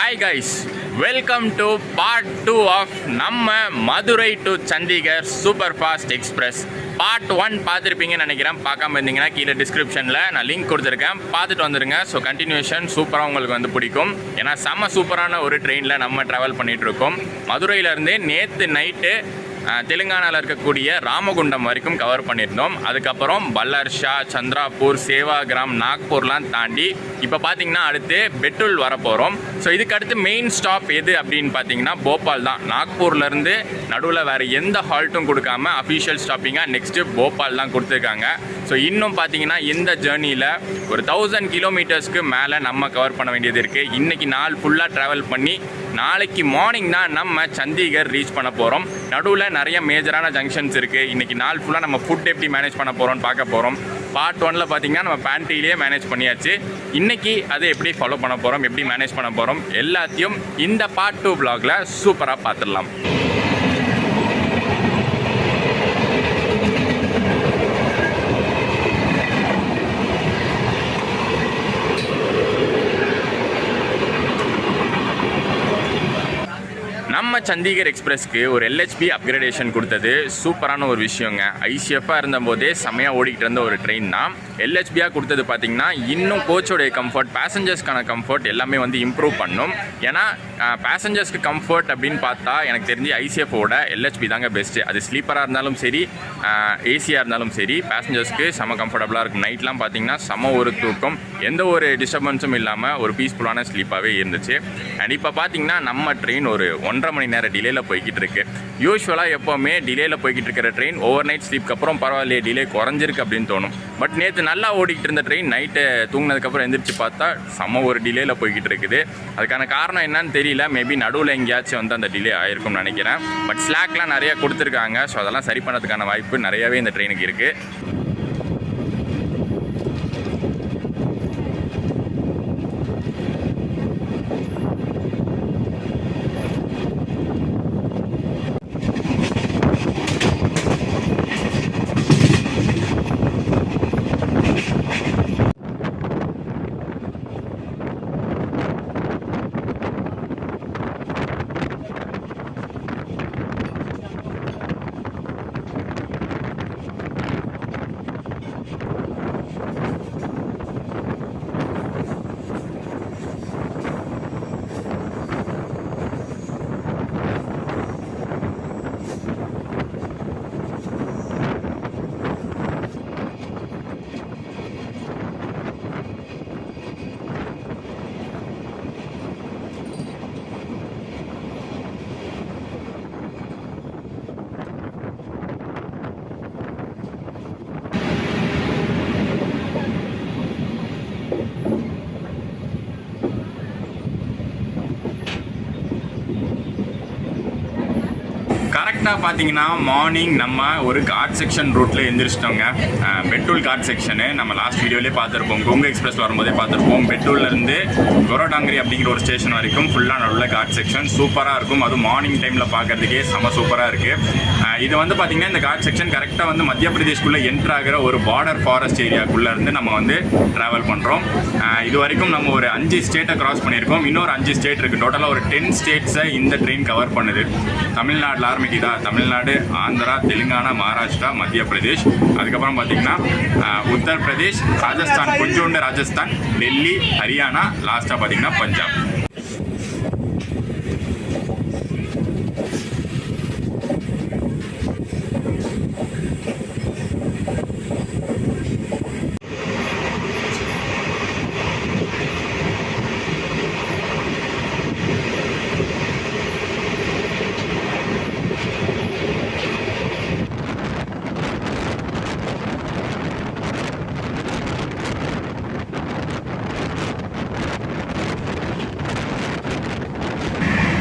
Hi guys, welcome to part 2 of நம்ம Madurai to Chandigarh super fast express. Part 1 பார்த்துருப்பீங்கன்னு நினைக்கிறேன். பார்க்காம இருந்தீங்கன்னா கீழே டிஸ்கிரிப்ஷனில் நான் லிங்க் கொடுத்துருக்கேன், பார்த்துட்டு வந்துடுங்க. ஸோ கண்டினியூஷன் சூப்பராக உங்களுக்கு வந்து பிடிக்கும். ஏன்னா செம்ம சூப்பரான ஒரு ட்ரெயினில் நம்ம ட்ராவல் பண்ணிகிட்ருக்கோம். மதுரையிலேருந்தே நேற்று நைட்டு தெலுங்கானாவில் இருக்கக்கூடிய ராமகுண்டம் வரைக்கும் கவர் பண்ணியிருந்தோம். அதுக்கப்புறம் பல்லர்ஷா, சந்திராப்பூர், சேவாகிராம், நாக்பூர்லாம் தாண்டி இப்போ பார்த்தீங்கன்னா அடுத்து பெட்டுல் வர போகிறோம். ஸோ இதுக்கு அடுத்து மெயின் ஸ்டாப் எது அப்படின்னு பார்த்தீங்கன்னா போபால் தான். நாக்பூர்லேருந்து நடுவில் வேறு எந்த ஹால்ட்டும் கொடுக்காம அஃபிஷியல் ஸ்டாப்பிங்காக நெக்ஸ்ட்டு போபால் தான் கொடுத்துருக்காங்க. ஸோ இன்னும் பார்த்தீங்கன்னா இந்த ஜேர்னியில் ஒரு 1000 கிலோமீட்டர்ஸ்க்கு மேலே நம்ம கவர் பண்ண வேண்டியது இருக்குது. இன்றைக்கி நாள் ஃபுல்லாக ட்ராவல் பண்ணி நாளைக்கு மார்னிங் தான் நம்ம சண்டிகர் ரீச் பண்ண போகிறோம். நடுவில் நிறைய மேஜரான ஜங்ஷன்ஸ் இருக்குது. இன்றைக்கி நாள் ஃபுல்லாக நம்ம ஃபுட் எப்படி மேனேஜ் பண்ண போகிறோம்னு பார்க்க போகிறோம். பார்ட் 1ல் பார்த்திங்கன்னா நம்ம பேண்ட்ரியிலே மேனேஜ் பண்ணியாச்சு. இன்றைக்கி அதை எப்படி ஃபாலோ பண்ண போகிறோம், எப்படி மேனேஜ் பண்ண போகிறோம் எல்லாத்தையும் இந்த பார்ட் 2 vlogல சூப்பராக பார்த்துடலாம். நம்ம சண்டிகர் எக்ஸ்பிரஸ்க்கு ஒரு LHB அப்கிரேடேஷன் கொடுத்தது சூப்பரான ஒரு விஷயங்க. ஐசிஎஃபாக இருந்தபோதே செம்மையாக ஓடிக்கிட்டு இருந்த ஒரு ட்ரெயின் தான். LHBயாக கொடுத்தது பார்த்திங்கன்னா இன்னும் கோச்சோடைய கம்ஃபர்ட், பேசஞ்சர்ஸ்க்கான கம்ஃபர்ட் எல்லாமே வந்து இம்ப்ரூவ் பண்ணும். ஏன்னா பேசஞ்சர்ஸ்க்கு கம்ஃபர்ட் அப்படின்னு பார்த்தா எனக்கு தெரிஞ்சு ஐசிஎஃபோட LHB தாங்க பெஸ்ட்டு. அது ஸ்லீப்பராக இருந்தாலும் சரி, ஏசியாக இருந்தாலும் சரி, பேசஞ்சர்ஸ்க்கு செம்ம கம்ஃபர்டபுளாக இருக்கும். நைட்லாம் பார்த்திங்கன்னா செம்ம ஒரு தூக்கம், எந்த ஒரு டிஸ்டர்பன்ஸும் இல்லாமல் ஒரு பீஸ்ஃபுல்லான ஸ்லீப்பாகவே இருந்துச்சு. அண்ட் இப்போ பார்த்திங்கன்னா நம்ம ட்ரெயின் ஒரு 1.5 மணி நேரம் டிலேயில் போய்கிட்டு இருக்கு. யூஸ்வலாக எப்போவுமே டிலேயில் போய்கிட்டு இருக்கிற ட்ரெயின் ஓவர் நைட் ஸ்லீப்க்கு அப்புறம் பரவாயில்லையே டிலே குறைஞ்சிருக்கு அப்படின்னு தோணும். பட் நேற்று நல்லா ஓடிக்கிட்டு இருந்த ட்ரெயின் நைட்டு தூங்கினதுக்கப்புறம் எந்திரிச்சு பார்த்தா செம்ம ஒரு டிலேயில் போய்கிட்டு இருக்குது. அதுக்கான காரணம் என்னன்னு தெரியல. மேபி நடுவில் எங்கேயாச்சும் வந்து அந்த டிலே ஆகிருக்கும்னு நினைக்கிறேன். பட் ஸ்லாக்லாம் நிறையா கொடுத்துருக்காங்க. ஸோ அதெல்லாம் சரி பண்ணதுக்கான வாய்ப்பு நிறையாவே இந்த ட்ரெயினுக்கு இருக்குது. கரெக்டாக பார்த்தீங்கன்னா மார்னிங் நம்ம ஒரு காட் செக்ஷன் ரூட்டில் எழுந்திரிச்சிட்டோங்க. பெட்டூல் காட் செக்ஷனு நம்ம லாஸ்ட் வீடியோலேயே பார்த்துருப்போம். கொங்கு எக்ஸ்பிரஸ் வரும்போதே பார்த்துருப்போம். பெட்டூல்லேருந்து கொரோடாங்கிரி அப்படிங்கிற ஒரு ஸ்டேஷன் வரைக்கும் ஃபுல்லாக நடுவில் காட் செக்ஷன் சூப்பராக இருக்கும். அதுவும் மார்னிங் டைமில் பார்க்குறதுக்கே செம்ம சூப்பராக இருக்குது. இது வந்து பார்த்திங்கன்னா இந்த காட் செக்ஷன் கரெக்டாக வந்து மத்திய பிரதேஷ்குள்ளே என்ட்ரு ஆகிற ஒரு பார்டர் ஃபாரஸ்ட் ஏரியாக்குள்ளே இருந்து நம்ம வந்து ட்ராவல் பண்ணுறோம். இது வரைக்கும் நம்ம ஒரு 5 ஸ்டேட்டை கிராஸ் பண்ணியிருக்கோம். இன்னொரு 5 ஸ்டேட் இருக்குது. டோட்டலாக ஒரு 10 ஸ்டேட்ஸை இந்த ட்ரெயின் கவர் பண்ணுது. தமிழ்நாட்டில் ஆரம்பிக்குதா, தமிழ்நாடு, ஆந்திரா, தெலுங்கானா, மகாராஷ்டிரா, மத்திய பிரதேஷ், அதுக்கப்புறம் பார்த்திங்கன்னா உத்தரப்பிரதேஷ், ராஜஸ்தான், கொஞ்சோண்டு ராஜஸ்தான், டெல்லி, ஹரியானா, லாஸ்ட்டாக பார்த்திங்கன்னா பஞ்சாப்.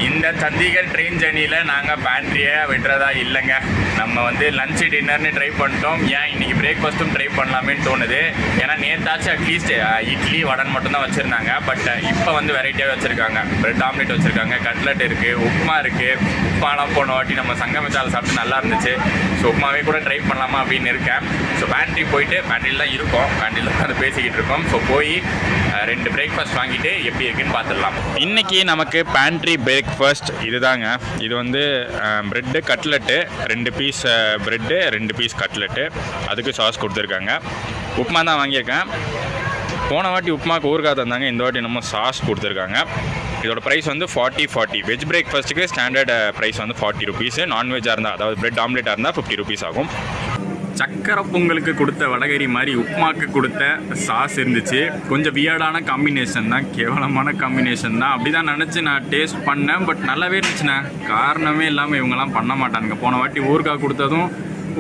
இந்த சண்டிகர் ட்ரெயின் ஜர்னியில் நாங்கள் பேண்ட்ரியை விட்டுறதா இல்லைங்க. நம்ம வந்து லஞ்சு டின்னர்னு ட்ரை பண்ணிட்டோம். ஏன் இன்றைக்கி பிரேக்ஃபாஸ்ட்டும் ட்ரை பண்ணலாமேன்னு தோணுது. ஏன்னா நேற்றாச்சும் அட்லீஸ்ட் இட்லி வடன் மட்டும் தான் வச்சுருந்தாங்க. பட் இப்போ வந்து வெரைட்டியாக வச்சுருக்காங்க. பிரெட் ஆம்லேட் வச்சுருக்காங்க, கட்லெட் இருக்குது, உப்புமா இருக்குது. உப்புமாலாம் போன வாட்டி நம்ம சங்கமிச்சால் சாப்பிட்டு நல்லா இருந்துச்சு. ஸோ உப்புமாவே கூட ட்ரை பண்ணலாமா அப்படின்னு இருக்கேன். ஸோ பேண்ட்ரி போயிட்டு பேண்ட்ரியில் தான் இருக்கோம், பேண்ட்ரியில் தான் அதை பேசிக்கிட்டு இருக்கோம். ஸோ போய் 2 பிரேக்ஃபாஸ்ட் வாங்கிட்டு எப்படி இருக்குன்னு பார்த்துடலாம். இன்றைக்கி நமக்கு பேண்ட்ரி பிரேக்ஃபாஸ்ட் இதுதாங்க. இது வந்து bread cutlet, 2 piece bread, 2 piece cutlet, அதுக்கு சாஸ் கொடுத்துருக்காங்க. உப்புமா தான் வாங்கியிருக்கேன். போன வாட்டி உப்புமாவுக்கு ஊறுகாய் தந்தாங்க, இந்த வாட்டி நம்ம சாஸ் கொடுத்துருக்காங்க. இதோட ப்ரைஸ் வந்து 40. வெஜ் பிரேக்ஃபாஸ்ட்டுக்கு ஸ்டாண்டர்ட் ப்ரைஸ் வந்து 40 ருபீஸு. நான்வெஜ்ஜாக இருந்தால், அதாவது பிரெட் ஆம்லேட்டாக இருந்தால் 50 ருபீஸ் ஆகும். சக்கரை பொங்கலுக்கு கொடுத்த வடகரி மாதிரி உப்புமாவுக்கு கொடுத்த சாஸ் இருந்துச்சு. கொஞ்சம் வியர்டான காம்பினேஷன் தான், கேவலமான காம்பினேஷன் தான். அப்படி தான் நினச்சி நான் டேஸ்ட் பண்ணேன். பட் நல்லாவே இருந்துச்சுண்ணே. காரணமே இல்லாமல் இவங்கெல்லாம் பண்ண மாட்டானுங்க. போன வாட்டி ஊறுகாய் கொடுத்ததும்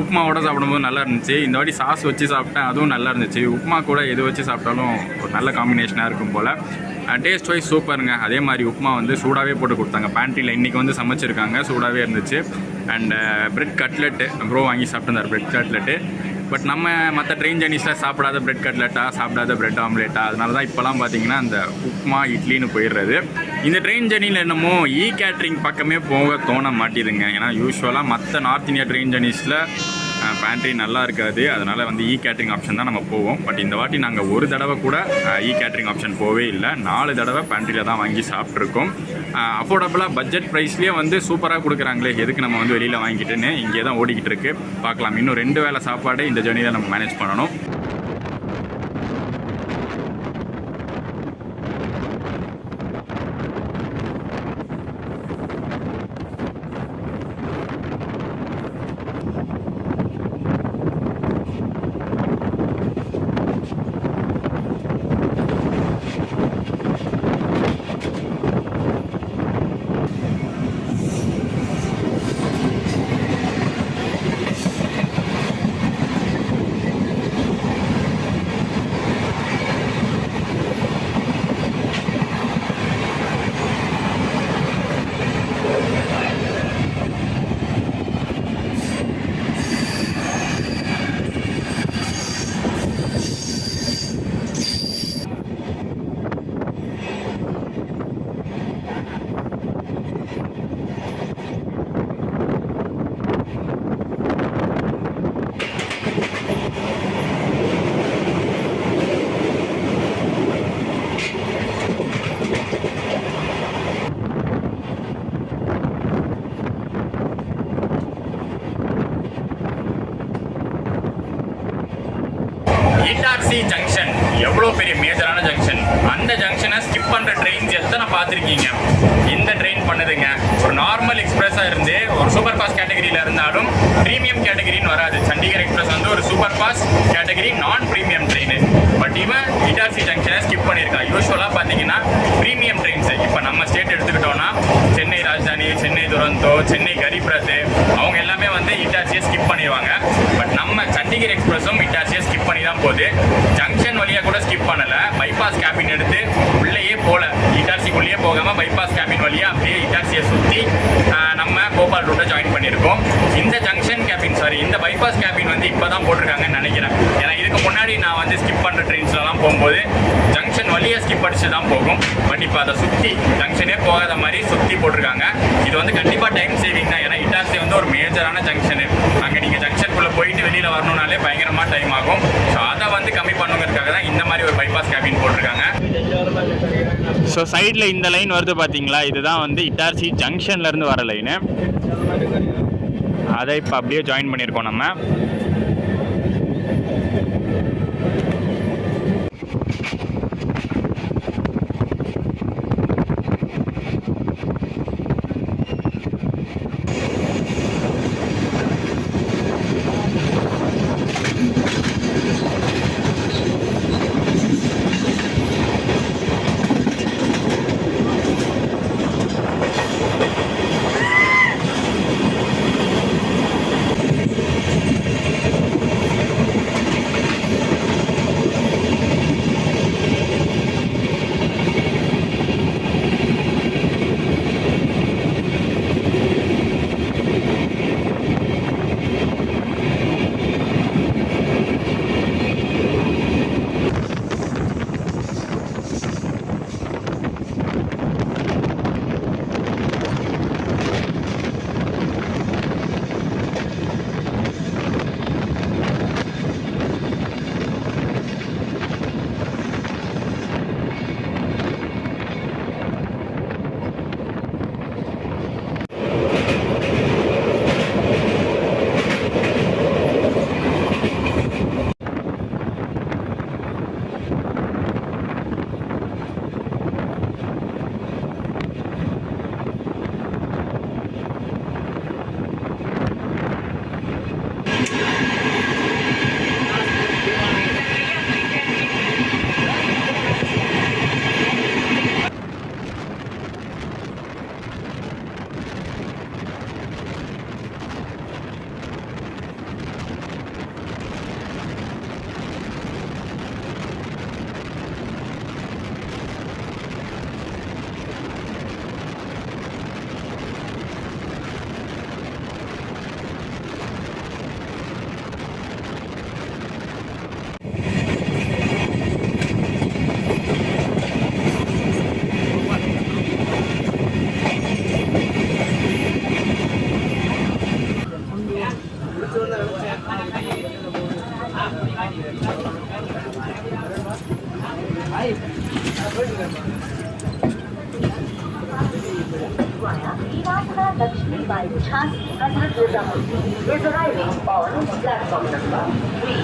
உப்புமாவோட சாப்பிடும்போது நல்லா இருந்துச்சு. இந்த வாட்டி சாஸ் வச்சு சாப்பிட்டேன், அதுவும் நல்லா இருந்துச்சு. உப்புமா கூட எது வச்சு சாப்பிட்டாலும் ஒரு நல்ல காம்பினேஷனாக இருக்கும் போல். டேஸ்ட் வைஸ் சூப்பருங்க. அதே மாதிரி உப்புமா வந்து சூடாகவே போட்டு கொடுத்தாங்க. பேண்ட்ரியில் இன்றைக்கி வந்து சமைச்சிருக்காங்க, சூடாகவே இருந்துச்சு. அண்ட் பிரெட் கட்லெட்டு ப்ரோ வாங்கி சாப்பிட்டுருந்தார், பிரெட் கட்லெட்டு. பட் நம்ம மற்ற ட்ரெயின் ஜர்னிஸில் சாப்பிடாத பிரெட் கட்லெட்டா, சாப்பிடாத பிரெட் ஆம்லேட்டா, அதனால தான் இப்போலாம் பார்த்தீங்கன்னா அந்த உப்புமா இட்லின்னு போயிடுறது. இந்த ட்ரெயின் ஜர்னியில் என்னமோ கேட்ரிங் பக்கமே போக தோண மாட்டேதுங்க. ஏன்னா யூஸ்வலாக மற்ற நார்த் இந்தியா ட்ரெயின் ஜர்னிஸில் பேண்ட்ரி நல்லா இருக்காது. அதனால் வந்து கேட்ரிங் ஆப்ஷன் தான் நம்ம போவோம். பட் இந்த வாட்டி நாங்கள் ஒரு தடவை கூட கேட்ரிங் ஆப்ஷன் போவே இல்லை. 4 தடவை பேண்ட்ரியில் தான் வாங்கி சாப்பிட்ருக்கோம். அஃபோர்டபுளாக பட்ஜெட் ப்ரைஸ்லேயே வந்து சூப்பராக கொடுக்குறாங்களே, எதுக்கு நம்ம வந்து வெளியில் வாங்கிட்டுன்னு இங்கே தான் ஓடிக்கிட்டு இருக்குது. பார்க்கலாம், இன்னும் 2 வேளை சாப்பாடு இந்த ஜர்னியில் நம்ம மேனேஜ் பண்ணணும். இட்டார்சி ஜங்ஷன் எவ்வளோ பெரிய மேஜரான ஜங்ஷன். அந்த ஜங்ஷனை ஸ்கிப் பண்ணுற ட்ரெயின்ஸ் எத்தனை பார்த்துருக்கீங்க? இந்த ட்ரெயின் பண்ணுதுங்க. ஒரு நார்மல் எக்ஸ்பிரஸாக இருந்து ஒரு சூப்பர் ஃபாஸ்ட் கேட்டகரியில் இருந்தாலும் ப்ரீமியம் கேட்டகரின்னு வராது. சண்டிகர் எக்ஸ்பிரஸ் வந்து ஒரு சூப்பர் ஃபாஸ்ட் கேட்டகரி, நான் ப்ரீமியம் ட்ரெயின். பட் இவன் இட்டார்சி ஜங்ஷனை ஸ்கிப் பண்ணியிருக்கான். யூஸ்வலாக பார்த்தீங்கன்னா ப்ரீமியம் ட்ரெயின்ஸு இப்போ நம்ம ஸ்டேட் எடுத்துக்கிட்டோன்னா சென்னை ராஜதானி, சென்னை துரந்தோ, சென்னை கரீப் ரத், அவங்க எல்லாமே வந்து இட்டார்சியை ஸ்கிப் பண்ணிடுவாங்க. பட் நம்ம சண்டிகர் எக்ஸ்பிரஸும் இட்டார்சியை ஸ்கிப் பண்ணி தான் போகுது. ஜங்ஷன் வழியாக கூட ஸ்கிப் பண்ணலை. பைபாஸ் கேபின் எடுத்து உள்ளேயே போகல, இட்டார்சிக்குள்ளேயே போகாமல் பைபாஸ் கேபின் வழியாக அப்படியே இட்டார்சியை சுற்றி நம்ம போபால் ரூட்டை ஜாயின் பண்ணியிருக்கோம். இந்த ஜங்ஷன் கேபின் இந்த பைபாஸ் கேபின் வந்து இப்போ தான் போட்டிருக்காங்கன்னு நினைக்கிறேன். ஏன்னா இதுக்கு முன்னாடி நான் வந்து ஸ்கிப் பண்ணுற ட்ரெயின்ஸ்லாம் போகும்போது ஜங்ஷன் வழியாக ஸ்கிப் அடிச்சு தான் போகும். பட் இப்போ அதை சுற்றி ஜங்ஷனே போகாத மாதிரி சுற்றி போட்டிருக்காங்க. இது வந்து கண்டிப்பாக டைம் சேவிங் தான். ஏன்னா இட்டார்சி வந்து ஒரு மேஜரான ஜங்ஷனு. அங்கே நீங்கள் ஜங்ஷனுக்குள்ளே போயிட்டு வெளியில் வரணுனாலே பயங்கரமாக டைம் ஆகும். ஸோ அதை வந்து கம்மி பண்ணுங்கிறதுக்காக தான் இந்த மாதிரி ஒரு பைபாஸ் கேபின் போட்டிருக்காங்க. ஸோ சைடில் இந்த லைன் வருது பார்த்தீங்களா, இதுதான் வந்து இட்டார்சி ஜங்ஷன்லேருந்து வர லைனு. அதை இப்போ அப்படியே ஜாயின் பண்ணியிருக்கோம் நம்ம. by Chand Hazrat Nizamuddin is arriving on platform number 3.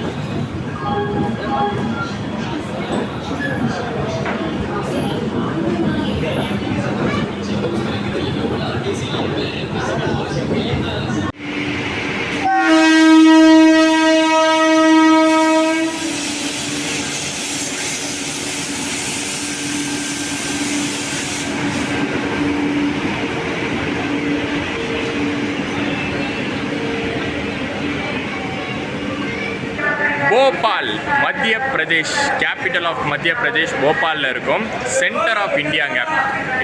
Bhopal மத்திய பிரதேஷ், கேபிட்டல் ஆஃப் மத்திய பிரதேஷ் போபாலில் இருக்கும். சென்டர் ஆஃப் இந்தியாங்க.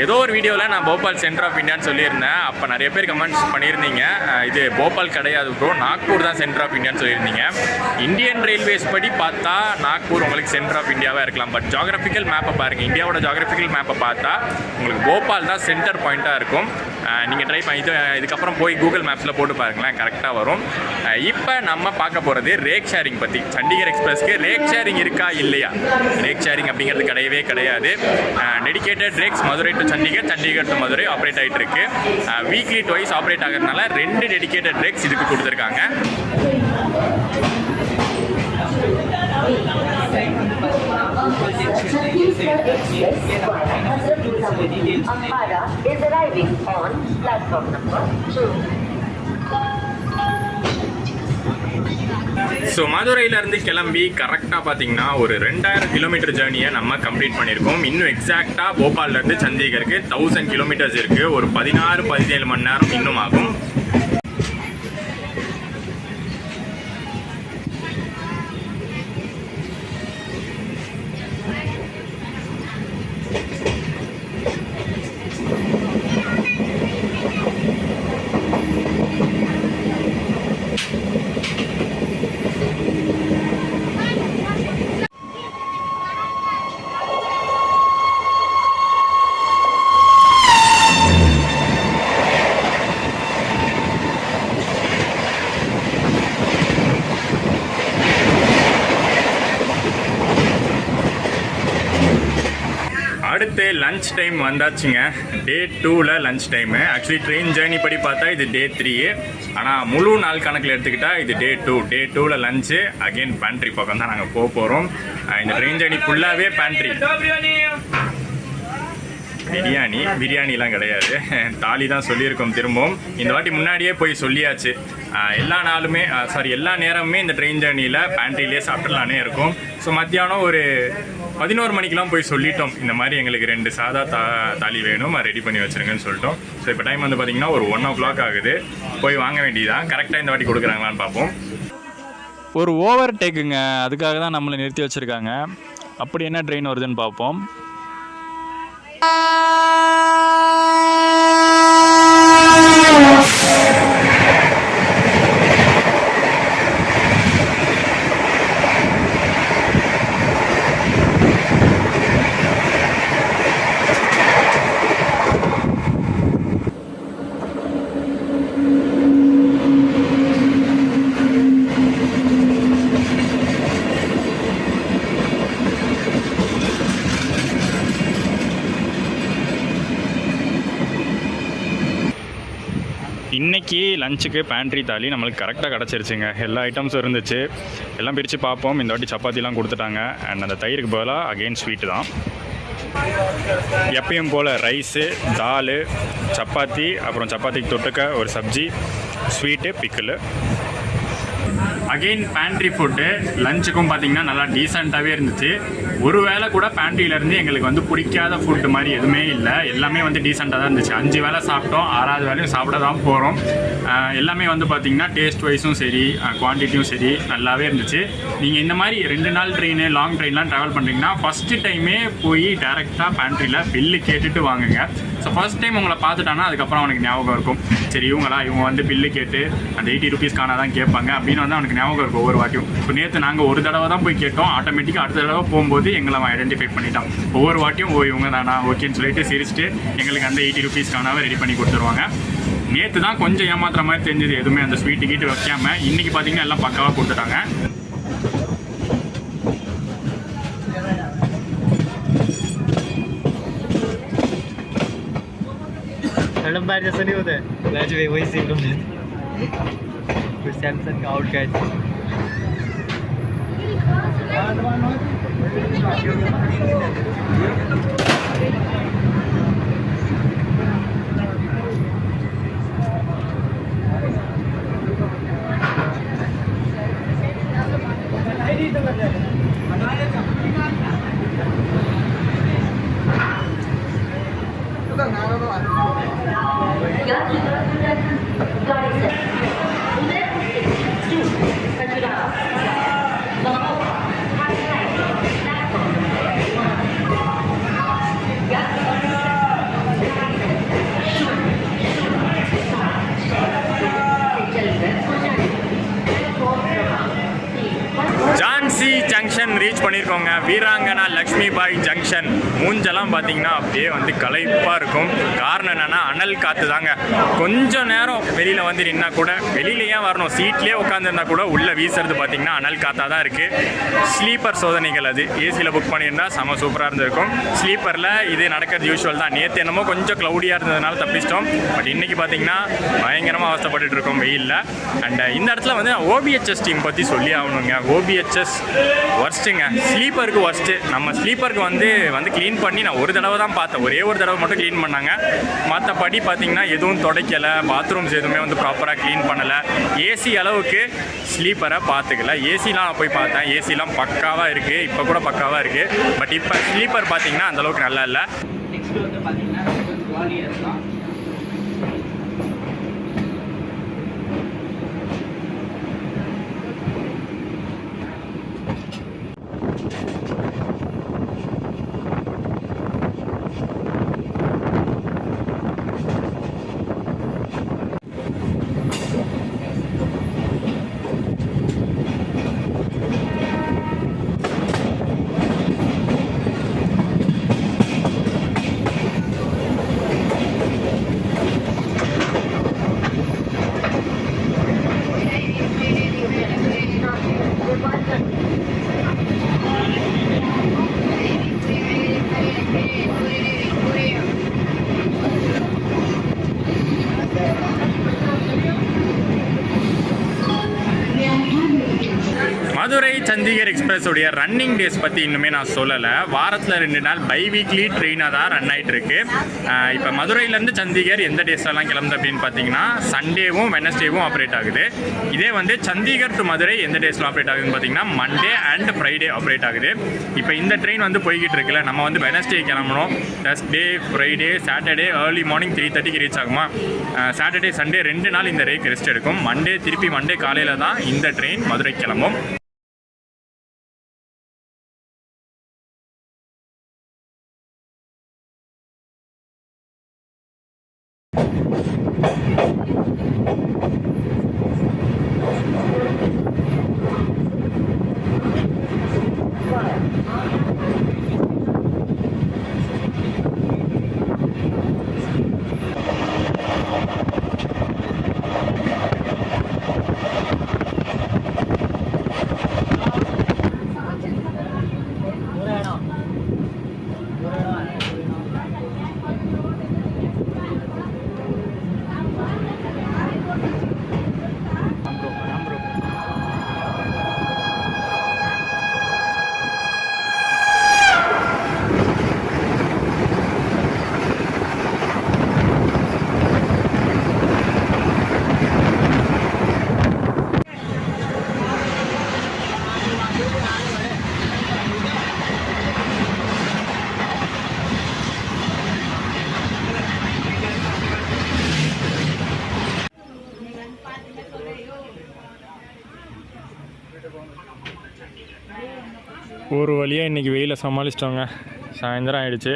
ஏதோ ஒரு வீடியோவில் நான் போபால் சென்டர் ஆஃப் இந்தியான்னு சொல்லியிருந்தேன். அப்போ நிறைய பேர் கமெண்ட்ஸ் பண்ணியிருந்தீங்க, இது போபால் கிடையாது ப்ரோ, நாக்பூர் தான் சென்டர் ஆஃப் இந்தியான்னு சொல்லியிருந்தீங்க. இந்தியன் ரயில்வேஸ் படி பார்த்தா நாக்பூர் உங்களுக்கு சென்டர் ஆஃப் இந்தியாவாக இருக்கலாம். பட் ஜாகிரபிக்கல் மேப்பை பாருங்கள், இந்தியாவோட ஜாகிரபிக்கல் மேப்பை பார்த்தா உங்களுக்கு போபால் தான் சென்டர் பாயிண்ட்டாக இருக்கும். நீங்கள் ட்ரை பண்ணி இதுக்கப்புறம் போய் கூகுள் மேப்ஸில் போட்டு பாருங்களேன், கரெக்டாக வரும். இப்போ நம்ம பார்க்க போகிறது ரேக் ஷேரிங் பற்றி. சண்டிகர் எக்ஸ்பிரஸ்க்கு ரேக் ஷேரிங் இருக்கா இல்லையா? ரேக் ஷேரிங் அப்படிங்கிறது கிடையவே கிடையாது. Dedicated racks Madurai to Chandigarh, Chandigarh to Madurai operate ஆகிட்டு இருக்கு. வீக்லி ட்வைஸ் ஆப்ரேட் ஆகிறதுனால 2 டெடிகேட்டட் ரேக்ஸ் இதுக்கு கொடுத்துருக்காங்க. Ampara is arriving on platform number 2. So மதுரையிலேருந்து கிளம்பி கரெக்டாக பார்த்தீங்கன்னா ஒரு 2000 கிலோமீட்டர் ஜேர்னியை நம்ம கம்ப்ளீட் பண்ணியிருக்கோம். இன்னும் எக்ஸாக்டாக போபால்லேருந்து சண்டிகருக்கு 1000 கிலோமீட்டர்ஸ் இருக்குது. ஒரு 16-17 மணி நேரம் இன்னும் ஆகும். அடுத்து லன்ச் டைம் வந்தாச்சுங்க. டே 2ல் lunch time. Actually train journey படி பார்த்தா இது டே 3, ஆனால் முழு நாள் கணக்கில் எடுத்துக்கிட்டால் இது டே 2. டே 2ல் லஞ்சு. அகெயின் பேண்ட்ரி பக்கம் தான் நாங்கள் போக போகிறோம். இந்த ட்ரெயின் ஜேர்னி ஃபுல்லாகவே பேண்ட்ரி. பிரியாணிலாம் கிடையாது, தாலி தான் சொல்லியிருக்கோம். திரும்பவும் இந்த வாட்டி முன்னாடியே போய் சொல்லியாச்சு. எல்லா நேரமுமே இந்த ட்ரெயின் ஜேர்னியில் பேண்ட்ரிலே சாப்பிட்லானே இருக்கும். ஸோ மத்தியானம் ஒரு 11 மணிக்கெலாம் போய் சொல்லிட்டோம், இந்த மாதிரி எங்களுக்கு 2 சாதா தாலி வேணும், ரெடி பண்ணி வச்சுருங்கன்னு சொல்லிட்டோம். ஸோ இப்போ டைம் வந்து பார்த்திங்கன்னா ஒரு 1 o'clock ஆகுது. போய் வாங்க வேண்டியதான். கரெக்டாக இந்த வாட்டி கொடுக்குறாங்களான்னு பார்ப்போம். ஒரு ஓவர் டேக்குங்க, அதுக்காக தான் நம்மளை நிறுத்தி வச்சுருக்காங்க. அப்படி என்ன ட்ரெயின் வருதுன்னு பார்ப்போம். இன்றைக்கி லஞ்சுக்கு பேண்ட்ரி தாலி நம்மளுக்கு கரெக்டாக கிடச்சிருச்சுங்க. எல்லா ஐட்டம்ஸும் இருந்துச்சு. எல்லாம் பிரித்து பார்ப்போம். இந்த வாட்டி சப்பாத்திலாம் கொடுத்துட்டாங்க. அண்ட் அந்த தயிருக்கு பதிலாக அகெயின் ஸ்வீட்டு தான். எப்பயும் போல் ரைஸு, தால், சப்பாத்தி, அப்புறம் சப்பாத்திக்கு தொட்டுக்க ஒரு sabzi, sweet, pickle. Again pantry food. லஞ்சுக்கும் பார்த்திங்கன்னா நல்லா டீசெண்டாகவே இருந்துச்சு. ஒரு வேளை கூட பேண்ட்ரியிலேருந்து எங்களுக்கு வந்து பிடிக்காத ஃபுட்டு மாதிரி எதுவுமே இல்லை. எல்லாமே வந்து டீசெண்டாக தான் இருந்துச்சு. 5 வேளை சாப்பிட்டோம், 6வது வேலையும் சாப்பிட தான் போகிறோம். எல்லாமே வந்து பார்த்திங்கன்னா டேஸ்ட் வைஸும் சரி, குவான்டிட்டியும் சரி நல்லாவே இருந்துச்சு. நீங்கள் இந்த மாதிரி 2 நாள் ட்ரெயின், லாங் ட்ரெயின்லாம் ட்ராவல் பண்ணுறீங்கன்னா ஃபஸ்ட்டு டைமே போய் டேரெக்டாக பேண்ட்ரியில் பில்லு கேட்டுட்டு வாங்குங்க. ஸோ ஃபஸ்ட் டைம் உங்களை பார்த்துட்டானா அதுக்கப்புறம் அவனுக்கு ஞாபகம் இருக்கும், சரி இவங்க வந்து பில்லு கேட்டு அந்த 80 rupees தான் கேட்பாங்க அப்படின்னு வந்து அவனுக்கு ஞாபகம் இருக்கும் ஒவ்வொரு வாட்டியும். இப்போ நேற்று நாங்கள் ஒரு தடவை தான் போய் கேட்டோம். ஆட்டோமேட்டிக்காக அடுத்த தடவை போகும்போது எங்களை அவன் ஐடென்டிஃபை பண்ணிட்டான். ஒவ்வொரு வாட்டியும் இவங்க தானா ஓகேன்னு சொல்லிட்டு சிரிச்சுட்டு எங்களுக்கு அந்த 80 rupees ரெடி பண்ணி கொடுத்துருவாங்க. நேற்று தான் கொஞ்சம் ஏமாத்துற மாதிரி தெரிஞ்சது, எதுவுமே அந்த ஸ்வீட்டு கீட்டு வைக்காம. இன்றைக்கி பார்த்தீங்கன்னா எல்லாம் பக்காவாக கொடுத்துட்டாங்க. मतलब बाहर जैसा नहीं होता है मैच में वही सीन फिर सैमसंग का out catch Jhansi junction reach பண்ணியிருக்கோங்க. வீராங்கனா லக்ஷ்மிபாய் ஜங்ஷன். மூஞ்செல்லாம் பார்த்தீங்கன்னா அப்படியே வந்து களைப்பாக இருக்கும். காரணம் என்னென்னா அனல் காற்று தாங்க. கொஞ்சம் நேரம் வெளியில் வந்து நின்னா கூட, வெளியில ஏன் வரணும், சீட்லேயே உட்காந்துருந்தா கூட உள்ளே வீசுறது பார்த்தீங்கன்னா அனல் காற்றாக தான் இருக்குது. ஸ்லீப்பர் சோதனைகள் அது ஏசியில் புக் பண்ணியிருந்தா செம சூப்பராக இருந்திருக்கும். ஸ்லீப்பரில் இது நடக்கிறது யூஸ்வல் தான். நேற்று என்னமோ கொஞ்சம் க்ளவுடியாக இருந்ததுனால தப்பிச்சிட்டோம். பட் இன்றைக்கி பார்த்தீங்கன்னா பயங்கரமாக அவஸ்தைப்பட்டு இருக்கோம் வெயிலில். அண்ட் இந்த இடத்துல வந்து ஓபிஹெச்எஸ் டீம் பற்றி சொல்லி ஆகணுங்க. ஓபிஹெச்எஸ் ஒர்ஸ்ட்டுங்க, ஸ்லீப்பருக்கு ஒர்ஸ்ட்டு. நம்ம ஸ்லீப்பருக்கு வந்து க்ளீன் பண்ணி நான் ஒரு தடவை தான் பார்த்தேன். ஒரே ஒரு தடவை மட்டும் க்ளீன் பண்ணாங்க. மற்றபடி பார்த்தீங்கன்னா எதுவும் துடைக்கலை, பாத்ரூம்ஸ் எதுவுமே வந்து ப்ராப்பராக க்ளீன் பண்ணலை. ஏசி அளவுக்கு ஸ்லீப்பரை பார்த்துக்கல. ஏசிலாம் நான் போய் பார்த்தேன், ஏசிலாம் பக்காவாக இருக்குது, இப்போ கூட பக்காவாக இருக்குது. பட் இப்போ ஸ்லீப்பர் பார்த்தீங்கன்னா அந்தளவுக்கு நல்லா இல்லை. நெக்ஸ்ட் வந்து பார்த்தீங்கன்னா குவாலியர் தான். மதுரை சண்டிகர் எக்ஸ்பிரஸ் உடைய ரன்னிங் டேஸ் பற்றி இன்னுமே நான் சொல்லலை. வாரத்தில் 2 நாள் பை வீக்லி ட்ரெயினாக தான் ரன் ஆகிட்டு இருக்கு. இப்போ மதுரையிலேருந்து சண்டிகர் எந்த டேஸ்லாம் கிளம்புது அப்படின்னு பார்த்தீங்கன்னா சண்டேவும் வெனஸ்டேவும் ஆப்ரேட் ஆகுது. இதே வந்து சண்டிகர் டு மதுரை எந்த டேஸில் ஆப்ரேட் ஆகுதுன்னு பார்த்தீங்கன்னா மண்டே அண்ட் ஃப்ரைடே ஆப்ரேட் ஆகுது. இப்போ இந்த ட்ரெயின் வந்து போய்கிட்டு இருக்குல்ல, நம்ம வந்து வெனஸ்டே கிளம்பணும். Thursday, Friday, Saturday early morning 3:30 reach ஆகுமா. சாட்டர்டே, சண்டே 2 நாள் இந்த ரேக் ரெஸ்ட் எடுக்கும். மண்டே காலையில் தான் இந்த ட்ரெயின் மதுரை கிளம்பும். ஒரு வழியாக இன்றைக்கி வெயிலை சமாளிச்சிட்டோங்க. சாயந்தரம் ஆகிடுச்சு.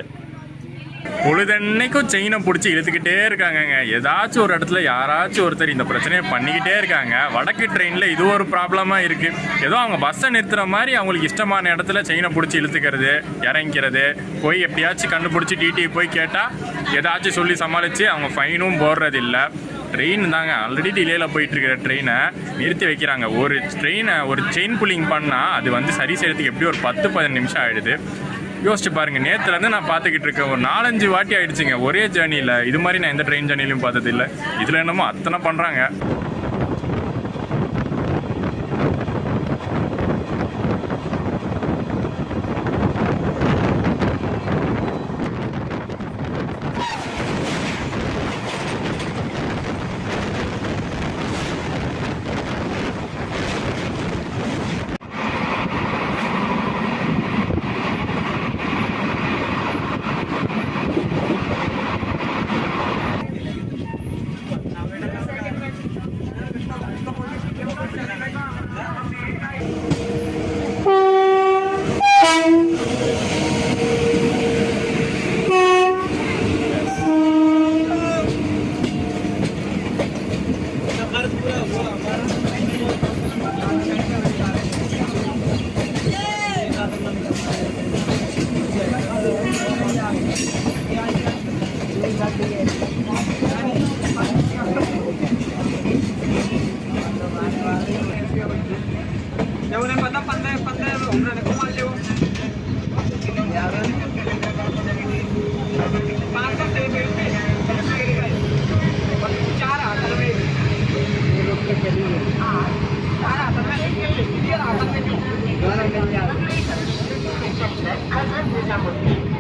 பொழுதன்னைக்கும் செயினை பிடிச்சி இழுத்துக்கிட்டே இருக்காங்கங்க. ஏதாச்சும் ஒரு இடத்துல யாராச்சும் ஒருத்தர் இந்த பிரச்சனையை பண்ணிக்கிட்டே இருக்காங்க. வடக்கு ட்ரெயினில் இது ஒரு ப்ராப்ளமாக இருக்குது. ஏதோ அவங்க பஸ்ஸை நிறுத்துகிற மாதிரி அவங்களுக்கு இஷ்டமான இடத்துல செயினை பிடிச்சி இழுத்துக்கிறது, இறங்கிக்கிறது, போய் எப்படியாச்சும் கண்டுபிடிச்சி டிடி போய் கேட்டால் ஏதாச்சும் சொல்லி சமாளித்து அவங்க ஃபைனும் போடுறது இல்லை. ட்ரெயின் தாங்க ஆல்ரெடி டிலேயில் போயிட்டுருக்கிற ட்ரெயினை நிறுத்தி வைக்கிறாங்க. ஒரு ட்ரெயினை ஒரு செயின் புல்லிங் பண்ணால் அது வந்து சரி செய்யறதுக்கு எப்படி ஒரு 10-15 நிமிஷம் ஆகிடுது. யோசிச்சு பாருங்க, நேற்றுலேருந்து நான் பார்த்துக்கிட்டு இருக்கேன். ஒரு 4-5 வாட்டி ஆயிடுச்சுங்க ஒரே ஜேர்னியில். இது மாதிரி நான் எந்த ட்ரெயின் ஜேர்னிலையும் பார்த்தது இல்லை. இதில் என்னமோ அத்தனை பண்ணுறாங்க.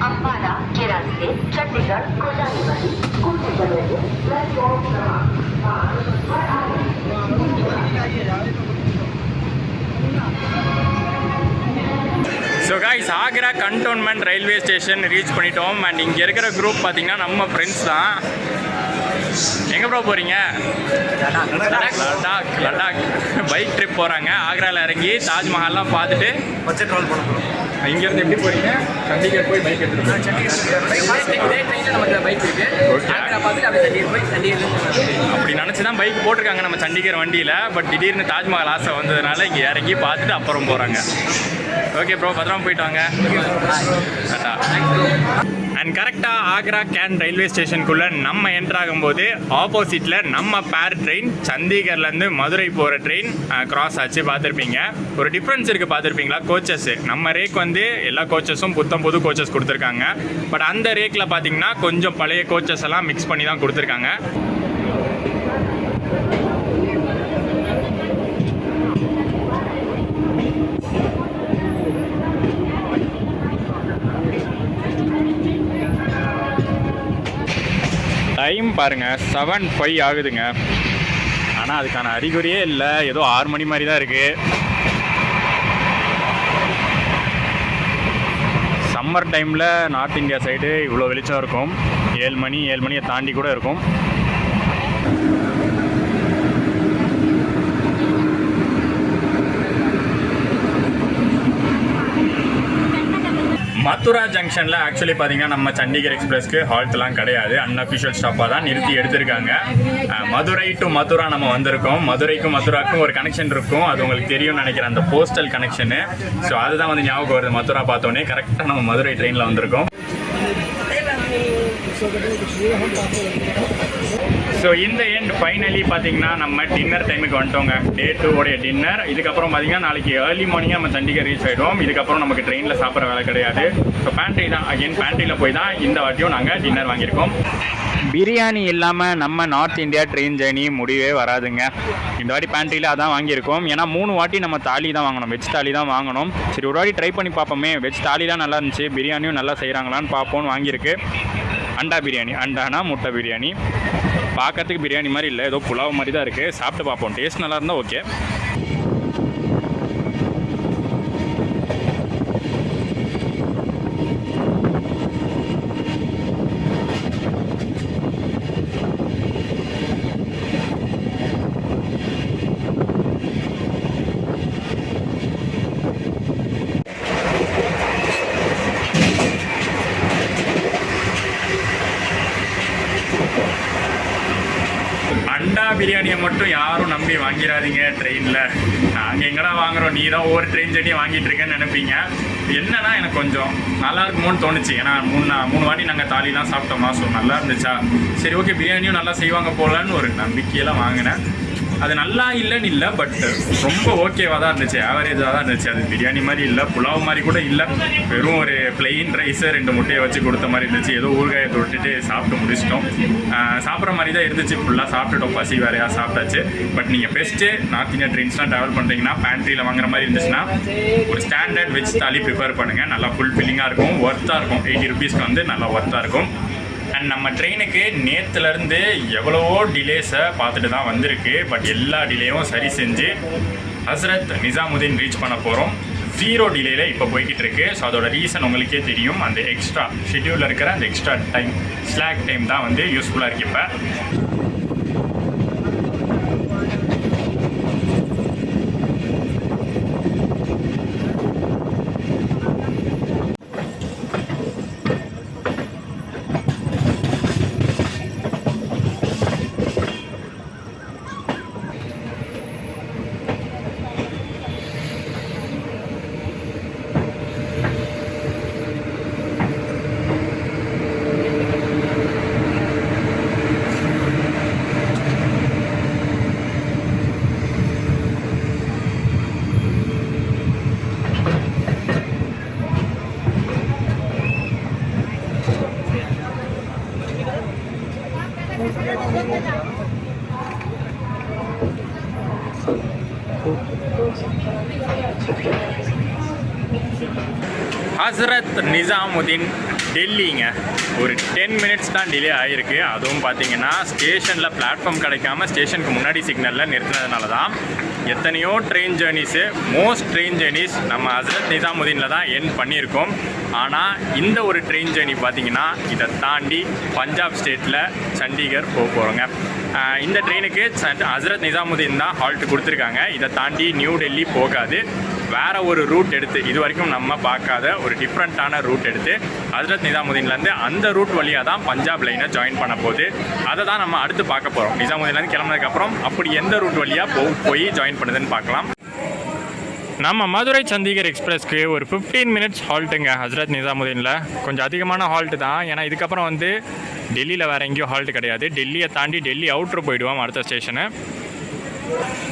अम्बाला के रास्ते चंडीगढ़ को जाने वाली स्कूल की बदले प्लेटफॉर्म क्रमांक 5 पर आ so guys, Agra cantonment railway station reach பண்ணிட்டோம். அண்ட் இங்கே இருக்கிற குரூப் பார்த்தீங்கன்னா நம்ம ஃப்ரெண்ட்ஸ் தான். எங்கே ப்ரோ போகிறீங்க? லடாக் பைக் ட்ரிப் போகிறாங்க. ஆக்ராவில் இறங்கி தாஜ்மஹால்லாம் பார்த்துட்டு பட்ஜெட் ரோல் பண்ண போகிறோம். இங்கேருந்து எப்படி போகிறீங்க? சண்டிகர் போய் பைக் எடுத்துகிட்டு அப்படி நினச்சி தான் பைக் போட்டிருக்காங்க நம்ம சண்டிகர் வண்டியில். பட் திடீர்னு தாஜ்மஹால் ஆசை வந்ததுனால இங்கே இறங்கி பார்த்துட்டு அப்புறம் போகிறாங்க. ஓகே ப்ரோ, பத்திரமா போயிட்டு வாங்க. அண்ட் கரெக்டாக ஆக்ரா கேன் ரயில்வே ஸ்டேஷனுக்குள்ளே நம்ம என்ட்ரு ஆகும்போது ஆப்போசிட்டில் நம்ம பேர் ட்ரெயின் சண்டிகர்லேருந்து மதுரை போகிற ட்ரெயின் கிராஸ் ஆச்சு. பார்த்துருப்பீங்க. ஒரு டிஃப்ரென்ஸ் இருக்குது, பார்த்துருப்பீங்களா? கோச்சஸ் நம்ம ரேக் வந்து எல்லா கோச்சஸும் புது கோச்சஸ் கொடுத்துருக்காங்க. பட் அந்த ரேக்கில் பார்த்தீங்கன்னா கொஞ்சம் பழைய கோச்சஸ் எல்லாம் மிக்ஸ் பண்ணி தான் கொடுத்துருக்காங்க. டைம் பாருங்கள், 7:05 ஆகுதுங்க. ஆனால் அதுக்கான அறிகுறியே இல்லை. ஏதோ 6 மணி மாதிரி தான் இருக்குது. சம்மர் டைமில் நார்த் இந்தியா சைடு இவ்வளோ வெளிச்சம் இருக்கும். 7 மணியை தாண்டி கூட இருக்கும். மதுரா ஜங்ஷனில் ஆக்சுவலி பார்த்தீங்கன்னா நம்ம சண்டிகர் எக்ஸ்பிரஸ்க்கு ஹால்ட்லாம் கிடையாது. அன்அஃபிஷியல் ஸ்டாப்பாக தான் நிறுத்தி எடுத்திருக்காங்க. மதுரை டு மதுரா நம்ம வந்திருக்கோம். மதுரைக்கும் மதுராக்கும் ஒரு கனெக்ஷன் இருக்கும், அது உங்களுக்கு தெரியும்னு நினைக்கிறேன், அந்த போஸ்டல் கனெக்ஷனு. ஸோ அதுதான் வந்து ஞாபகம் வருது. மதுரா பார்த்தோன்னே கரெக்டாக நம்ம மதுரை ட்ரெயினில் வந்திருக்கோம். ஸோ இந்த எண்ட் ஃபைனலி பார்த்தீங்கன்னா நம்ம டின்னர் டைமுக்கு வந்துட்டோங்க. Day 2 உடைய டின்னர். இதுக்கப்புறம் பார்த்தீங்கன்னா நாளைக்கு ஏர்லி மார்னிங் நம்ம சண்டிகர் ரீச் ஆகிடுவோம். இதுக்கப்புறம் நமக்கு ட்ரெயினில் சாப்பிட்ற வேலை கிடையாது. ஸோ பேண்ட்ரி தான், அகைன் பேண்ட்ரியில் போய் தான் இந்த வாட்டியும் நாங்கள் டின்னர் வாங்கியிருக்கோம். பிரியாணி இல்லாமல் நம்ம நார்த் இந்தியா ட்ரெயின் ஜேர்னி முடிவே வராதுங்க. இந்த வாட்டி பேண்ட்ரியில் அதான் வாங்கியிருக்கோம். ஏன்னா 3 வாட்டி நம்ம தாலி தான் வாங்கணும், வெஜ் தாலி தான் வாங்கணும். சரி, ஒரு வாட்டி ட்ரை பண்ணி பார்ப்போமே, வெஜ் தாலி தான் நல்லா இருந்துச்சு, பிரியாணியும் நல்லா செய்கிறாங்களான்னு பார்ப்போம்னு வாங்கியிருக்கு. அண்டா பிரியாணி, அண்டானா முட்டை பிரியாணி. பார்க்கறதுக்கு பிரியாணி மாதிரி இல்லை, ஏதோ புலாவ் மாதிரி தான் இருக்குது. சாப்பிட்டு பார்ப்போம், டேஸ்ட் நல்லா இருந்தால் ஓகே. அண்டா பிரியாணியை மட்டும் யாரும் நம்பி வாங்கிடாதீங்க ட்ரெயினில். நாங்கள் எங்கடா வாங்குகிறோம், நீ தான் ஒவ்வொரு ட்ரெயின் ஜெர்னியும் வாங்கிட்டு இருக்கேன்னு நினைப்பீங்க. என்னன்னா எனக்கு கொஞ்சம் நல்லா இருக்குமோன்னு தோணுச்சு. ஏன்னா 3 வாட்டி நாங்கள் தாலிலாம் சாப்பிட்டோமா, ஸோ நல்லா இருந்துச்சா, சரி ஓகே பிரியாணியும் நல்லா செய்வாங்க போகலான்னு ஒரு நம்பிக்கையெல்லாம் வாங்கினேன். அது நல்லா இல்லைன்னு இல்லை, பட் ரொம்ப ஓகேவாக தான் இருந்துச்சு, ஆவரேஜாக தான் இருந்துச்சு. அது பிரியாணி மாதிரி இல்லை, புலாவ் மாதிரி கூட இல்லை, வெறும் ஒரு பிளெயின் ரைஸை 2 முட்டையை வச்சு கொடுத்த மாதிரி இருந்துச்சு. ஏதோ ஊறுகாயை தொட்டுட்டு சாப்பிட்டு முடிச்சிட்டோம். சாப்பிட்ற மாதிரி தான் இருந்துச்சு, ஃபுல்லாக சாப்பிட்டுட்டோம், பசி வேறையாக சாப்பிட்டாச்சு. பட் நீங்கள் பெஸ்ட்டு நார்த் இந்தியா ட்ரெயின்ஸ்லாம் ட்ராவல் பண்ணுறீங்கன்னா பேண்ட்ரியில் வாங்குற மாதிரி இருந்துச்சுன்னா ஒரு ஸ்டாண்டர்ட் வெஜ் தாலி ப்ரிப்பேர் பண்ணுங்கள். நல்லா ஃபுல்ஃபில்லிங்காக இருக்கும், ஒர்த்தாக இருக்கும். 80 ருபீஸ்க்கு வந்து நல்லா ஒர்த்தாக இருக்கும். அண்ட் நம்ம ட்ரெயினுக்கு நேற்றுலேருந்து எவ்வளவோ டிலேஸை பார்த்துட்டு தான் வந்திருக்கு. பட் எல்லா டிலேயும் சரி செஞ்சு ஹஸ்ரத் நிசாமுதீன் ரீச் பண்ண போகிறோம். 0 டிலேயில் இப்போ போய்கிட்டு இருக்கு. ஸோ அதோட ரீசன் உங்களுக்கே தெரியும். அந்த எக்ஸ்ட்ரா ஷெட்யூலில் இருக்கிற அந்த எக்ஸ்ட்ரா டைம், ஸ்லாக் டைம் தான் வந்து யூஸ்ஃபுல்லாக இருக்கு. இப்போ ஹஸ்ரத் நிசாமுதீன் டெல்லிங்க. ஒரு 10 மினிட்ஸ் தான் டிலே ஆகிருக்கு. அதுவும் பார்த்தீங்கன்னா ஸ்டேஷனில் பிளாட்ஃபார்ம் கிடைக்காம ஸ்டேஷனுக்கு முன்னாடி சிக்னலில் நிறுத்தினதுனால தான். எத்தனையோ ட்ரெயின் ஜேர்னிஸு, மோஸ்ட் ட்ரெயின் ஜேர்னிஸ் நம்ம ஹஸ்ரத் நிசாமுதீனில் தான் எண்ட் பண்ணியிருக்கோம். ஆனால் இந்த ஒரு ட்ரெயின் ஜேர்னி பார்த்தீங்கன்னா இதை தாண்டி பஞ்சாப் ஸ்டேட்டில் சண்டிகர் போக போகிறோங்க. இந்த ட்ரெயினுக்கு ஹஸ்ரத் நிசாமுதீன் தான் ஹால்ட் கொடுத்துருக்காங்க. இதை தாண்டி நியூ டெல்லி போகாது. வேறு ஒரு ரூட் எடுத்து, இது வரைக்கும் நம்ம பார்க்காத ஒரு டிஃப்ரெண்ட்டான ரூட் எடுத்து ஹஸ்ரத் நிசாமுதீன்லேருந்து அந்த ரூட் வழியாக தான் பஞ்சாப் லைனை ஜாயின் பண்ண போகுது. அதை தான் நம்ம அடுத்து பார்க்க போகிறோம். நிசாமுதீன்லேருந்து கிளம்புனதுக்கப்புறம் அப்படி எந்த ரூட் வழியாக போய் ஜாயின் பண்ணுதுன்னு பார்க்கலாம். நம்ம மதுரை சண்டிகர் எக்ஸ்பிரஸ்க்கு ஒரு 15 மினிட்ஸ் ஹால்ட்டுங்க ஹஸ்ரத் நிசாமுதீனில். கொஞ்சம் அதிகமான ஹால்ட்டு தான், ஏன்னா இதுக்கப்புறம் வந்து டெல்லியில் வேறு எங்கேயும் ஹால்ட்டு கிடையாது. டெல்லியை தாண்டி டெல்லி அவுட்ரு போயிடுவோம் அடுத்த ஸ்டேஷனு.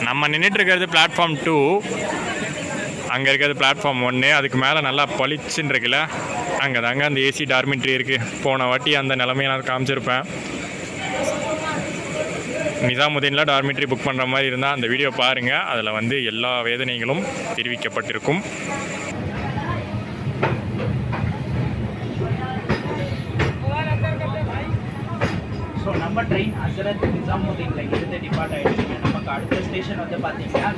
நம்ம நின்றுட்டுருக்கிறது பிளாட்ஃபார்ம் 2, அங்கே இருக்கிறது பிளாட்ஃபார்ம் 1. அதுக்கு மேலே நல்லா பளிச்சுன்னு இருக்குல்ல, அங்கே தாங்க அந்த ஏசி டார்மிட்ரி இருக்குது. போன வாட்டி அந்த நிலமையை நான் காமிச்சிருப்பேன். நிசாமுதீனில் டார்மிட்ரி புக் பண்ணுற மாதிரி இருந்தால் அந்த வீடியோ பாருங்கள். அதில் வந்து எல்லா வேதனைகளும் தெரிவிக்கப்பட்டிருக்கும். ஸோ நம்ம ட்ரெயின் ஹஸ்ரத் நிசாமுதீனில் இருந்து டிபார்ட் ஆகிடுச்சுங்க. நமக்கு அடுத்த ஸ்டேஷன் வந்து பார்த்தீங்கன்னா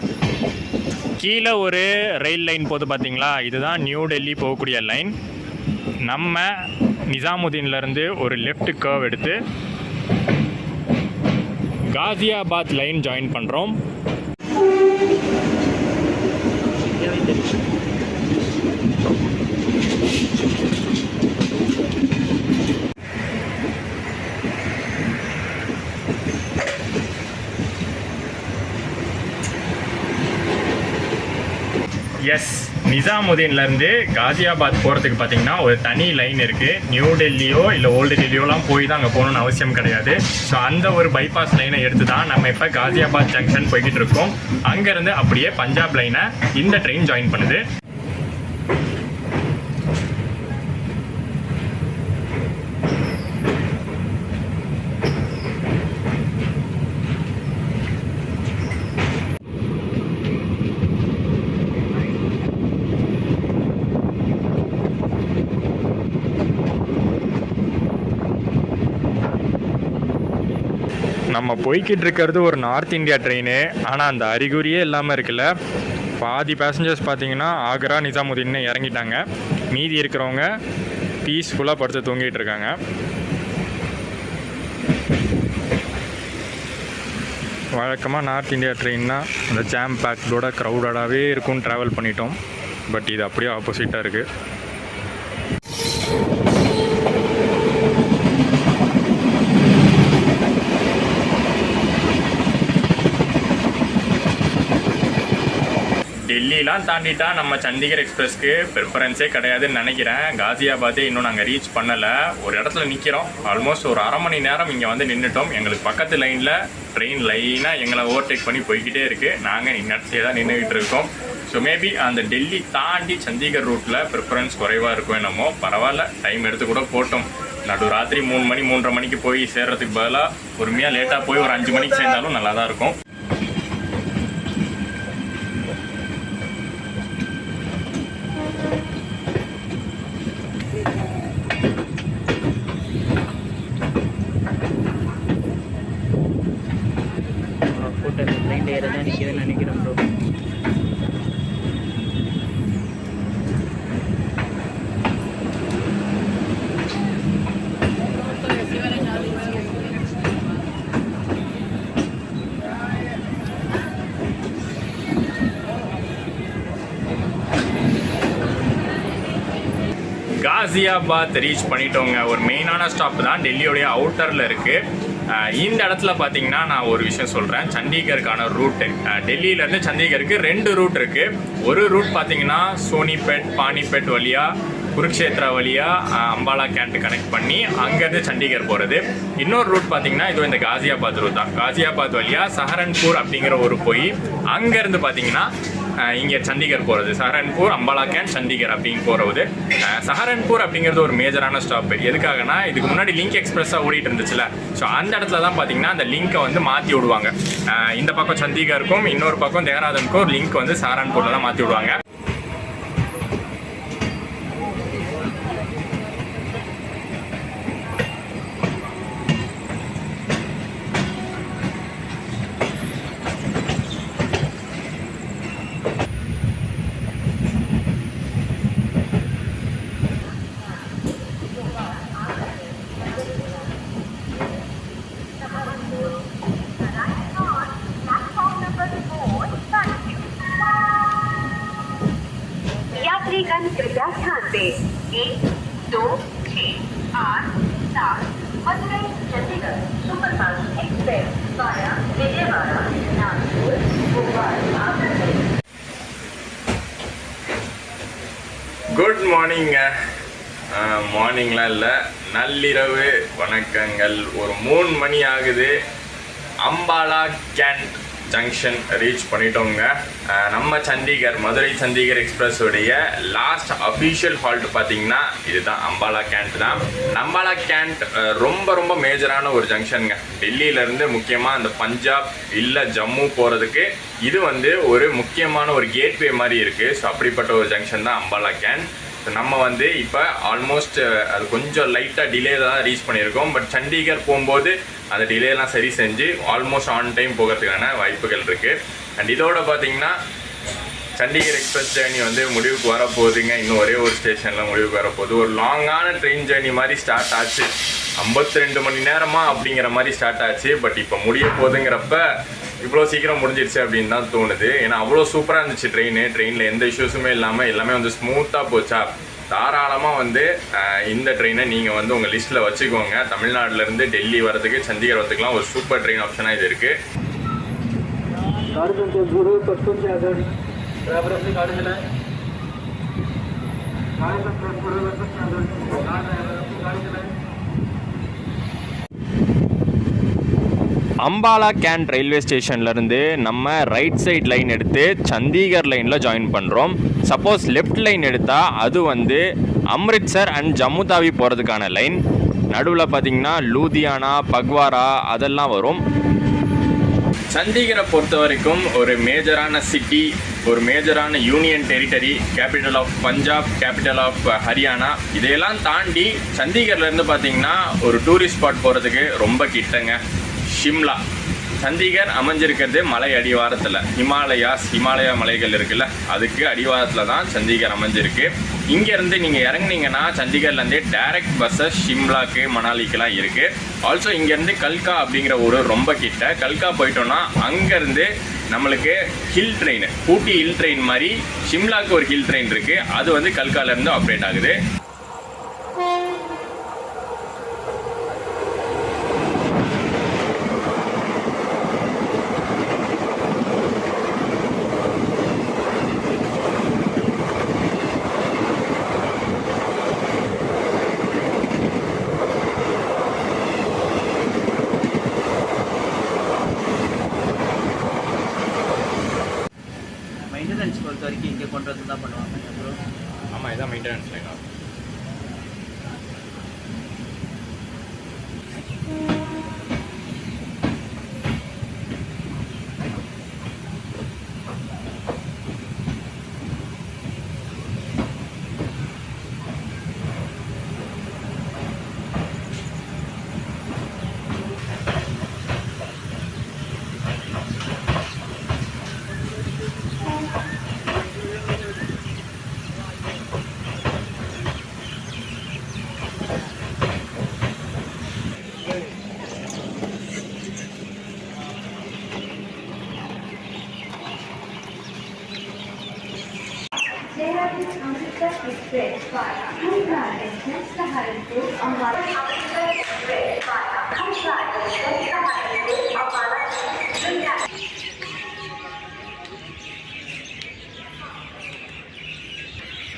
கீழே ஒரு ரயில் லைன் போது பார்த்தீங்களா, இதுதான் நியூ டெல்லி போகக்கூடிய லைன். நம்ம நிசாமுதீன்லேருந்து ஒரு லெஃப்ட் கர்வ் எடுத்து காசியாபாத் லைன் ஜாயின் பண்ணுறோம். எஸ், நிசாமுதீன்லேருந்து காசியாபாத் போகிறதுக்கு பார்த்தீங்கன்னா ஒரு தனி லைன் இருக்குது. நியூ டெல்லியோ இல்லை ஓல்டு டெல்லியோலாம் போய் தான் அங்கே போகணுன்னு அவசியம் கிடையாது. ஸோ அந்த ஒரு பைபாஸ் லைனை எடுத்து தான் நம்ம இப்போ காசியாபாத் ஜங்ஷன் போய்கிட்டு இருக்கோம். அங்கேருந்து அப்படியே பஞ்சாப் லைனை இந்த ட்ரெயின் ஜாயின் பண்ணுது. நம்ம போய்கிட்டு இருக்கிறது ஒரு நார்த் இந்தியா ட்ரெயின். ஆனால் அந்த அறிகுறியே இல்லாமல் இருக்குல்ல. பாதி பேசஞ்சர்ஸ் பார்த்தீங்கன்னா ஆக்ரா நிசாமுதீன்னு இறங்கிட்டாங்க. மீதி இருக்கிறவங்க பீஸ்ஃபுல்லாக படுத்து தூங்கிட்டு இருக்காங்க. வழக்கமாக நார்த் இந்தியா ட்ரெயின்னா அந்த ஜாம் பேக்டோட க்ரௌடடாகவே இருக்கும்னு ட்ராவல் பண்ணிட்டோம். பட் இது அப்படியே ஆப்போசிட்டாக இருக்குது. டெல்லிலாம் தாண்டிட்டா நம்ம சண்டிகர் எக்ஸ்பிரஸ்க்கு ப்ரிஃபரன்ஸே கிடையாதுன்னு நினைக்கிறேன். காசியாபாத்தே இன்னும் நாங்கள் ரீச் பண்ணலை. ஒரு இடத்துல நிற்கிறோம். ஆல்மோஸ்ட் ஒரு அரை மணி நேரம் இங்கே வந்து நின்றுட்டோம். எங்களுக்கு பக்கத்து லைனில் ட்ரெயின் லைனாக எங்களை ஓவர்டேக் பண்ணி போய்கிட்டே இருக்குது. நாங்கள் இன்னடத்தே தான் நின்றுக்கிட்டு இருக்கோம். ஸோ மேபி அந்த டெல்லி தாண்டி சண்டிகர் ரூட்டில் ப்ரிஃபரன்ஸ் குறைவாக இருக்கும் என்னமோ. பரவாயில்ல, டைம் எடுத்து கூட போட்டோம். நடு ராத்திரி 3 மணி 3:30 மணிக்கு போய் சேர்றதுக்கு பதிலாக பொறுமையாக லேட்டாக போய் ஒரு 5 மணிக்கு சேர்ந்தாலும் நல்லா தான் இருக்கும். கூட்டம் ட்ரெயின் ஏறதான் நிற்கிறேன்னு நினைக்கிறேன் ப்ரோ. காசியாபாத் ரீச் பண்ணிட்டோங்க. ஒரு மெயினான ஸ்டாப் தான், டெல்லியோடைய அவுட்டரில் இருக்குது. இந்த இடத்துல பார்த்தீங்கன்னா நான் ஒரு விஷயம் சொல்கிறேன். சண்டிகருக்கான ரூட்டு, டெல்லியிலேருந்து சண்டிகருக்கு 2 ரூட் இருக்குது. ஒரு ரூட் பார்த்தீங்கன்னா சோனிபேட் பானிபேட் வழியாக குருக்ஷேத்ரா வழியாக அம்பாலா கேண்ட் கனெக்ட் பண்ணி அங்கேருந்து சண்டிகர் போகிறது. இன்னொரு ரூட் பார்த்தீங்கன்னா இது இந்த காசியாபாத் ரூட் தான். காசியாபாத் வழியாக சஹரன்பூர் அப்படிங்கிற ஒரு போய் அங்கேருந்து பார்த்தீங்கன்னா இங்கே சண்டிகர் போகிறது. சஹரன்பூர் அம்பாலா கேண்ட் சண்டிகர் அப்படின்னு போகிறது. சஹரன்பூர் அப்படிங்கிறது ஒரு மேஜரான ஸ்டாப்பு. எதுக்காகனா இதுக்கு முன்னாடி லிங்க் எக்ஸ்பிரஸாக ஓடிட்டு இருந்துச்சுல. ஸோ அந்த இடத்துல தான் பார்த்தீங்கன்னா அந்த லிங்க்கை வந்து மாற்றி விடுவாங்க. இந்த பக்கம் சண்டிகருக்கும் இன்னொரு பக்கம் தேராதனுக்கும் ஒரு லிங்க் வந்து சஹரன்பூரில் தான் மாற்றி விடுவாங்க. यात्रीगण कृपया ध्यान दें 1, 2, 6, 8, 7 Madurai Chandigarh superfast express via Vijayawada Nagpur Bhopal Agra. Good மார்னிங்க. மார்னிங்லாம் இல்லை, நள்ளிரவு வணக்கங்கள். ஒரு 3 மணி ஆகுது. அம்பாலா கேண்ட் ஜங்ஷன் ரீச் பண்ணிட்டோங்க. நம்ம சண்டிகர் மதுரை சண்டிகர் எக்ஸ்பிரஸோடைய லாஸ்ட் அஃபிஷியல் ஹால்ட் பார்த்தீங்கன்னா இதுதான், அம்பாலா கேண்ட் தான். அம்பாலா கேண்ட் ரொம்ப ரொம்ப மேஜரான ஒரு ஜங்ஷனுங்க. டெல்லியிலேருந்து முக்கியமாக அந்த பஞ்சாப் இல்லை ஜம்மு போகிறதுக்கு இது வந்து ஒரு முக்கியமான ஒரு கேட்வே மாதிரி இருக்குது. ஸோ அப்படிப்பட்ட ஒரு ஜங்ஷன் தான் அம்பாலா கேண்ட். நம்ம வந்து இப்போ ஆல்மோஸ்ட் அது கொஞ்சம் லைட்டாக டிலே தான் ரீச் பண்ணியிருக்கோம். பட் சண்டிகர் போகும்போது அந்த டிலேலாம் சரி செஞ்சு ஆல்மோஸ்ட் ஆன் டைம் போகிறதுக்கான வாய்ப்புகள் இருக்குது. அண்ட் இதோட பார்த்தீங்கன்னா சண்டிகர் எக்ஸ்பிரஸ் ஜேர்னி வந்து முடிவுக்கு வரப்போகுதுங்க. இன்னும் ஒரே ஒரு ஸ்டேஷனில் முடிவுக்கு வரப்போகுது. ஒரு லாங்கான ட்ரெயின் ஜேர்னி மாதிரி ஸ்டார்ட் ஆச்சு. 52 மணி நேரமா அப்படிங்கிற மாதிரி ஸ்டார்ட் ஆச்சு. பட் இப்போ முடிய போகுதுங்கிறப்ப இவ்வளோ சீக்கிரம் முடிஞ்சிருச்சு அப்படின்னு தான் தோணுது. ஏன்னா அவ்வளோ சூப்பராக இருந்துச்சு ட்ரெயினில் எந்த இஷ்யூஸுமே இல்லாமல் எல்லாமே வந்து ஸ்மூத்தாக போச்சா. தாராளமாக வந்து இந்த ட்ரெயினை நீங்கள் வந்து உங்கள் லிஸ்ட்டில் வச்சுக்கோங்க. தமிழ்நாட்டிலேருந்து டெல்லி வரதுக்கு சண்டிகர் வரதுக்குலாம் ஒரு சூப்பர் ட்ரெயின் ஆப்ஷனாக இது இருக்குது. அம்பாலா கேண்ட் ரயில்வே ஸ்டேஷன்லேருந்து நம்ம ரைட் சைட் லைன் எடுத்து சண்டிகர் லைனில் ஜாயின் பண்ணுறோம். சப்போஸ் லெஃப்ட் லைன் எடுத்தால் அது வந்து அம்ரித்சர் அண்ட் ஜம்மு தாவி போகிறதுக்கான லைன். நடுவில் பார்த்திங்கன்னா லூதியானா பக்வாரா அதெல்லாம் வரும். சண்டிகரை பொறுத்த வரைக்கும் ஒரு மேஜரான சிட்டி, ஒரு மேஜரான union territory, capital of Punjab, capital of Haryana. இதையெல்லாம் தாண்டி சண்டிகர்லேருந்து பார்த்திங்கன்னா ஒரு டூரிஸ்ட் ஸ்பாட் போகிறதுக்கு ரொம்ப கிட்டங்க ஷிம்லா. சண்டிகர் அமைஞ்சிருக்கிறது மலை அடிவாரத்தில், ஹிமாலயா மலைகள் இருக்குல்ல, அதுக்கு அடிவாரத்தில் தான் சண்டிகர் அமைஞ்சிருக்கு. இங்கேருந்து நீங்கள் இறங்குனீங்கன்னா சண்டிகர்லேருந்தே டைரக்ட் பஸ்ஸஸ் ஷிம்லாக்கு மணாலிக்கெலாம் இருக்குது. ஆல்சோ இங்கேருந்து கல்கா அப்படிங்கிற ஒரு ரொம்ப கிட்ட. கல்கா போயிட்டோன்னா அங்கேருந்து நம்மளுக்கு ஹில் ட்ரெயின், ஊட்டி ஹில் ட்ரெயின் மாதிரி ஷிம்லாக்கு ஒரு ஹில் ட்ரெயின் இருக்குது. அது வந்து கல்காலேருந்து ஆப்ரேட் ஆகுது.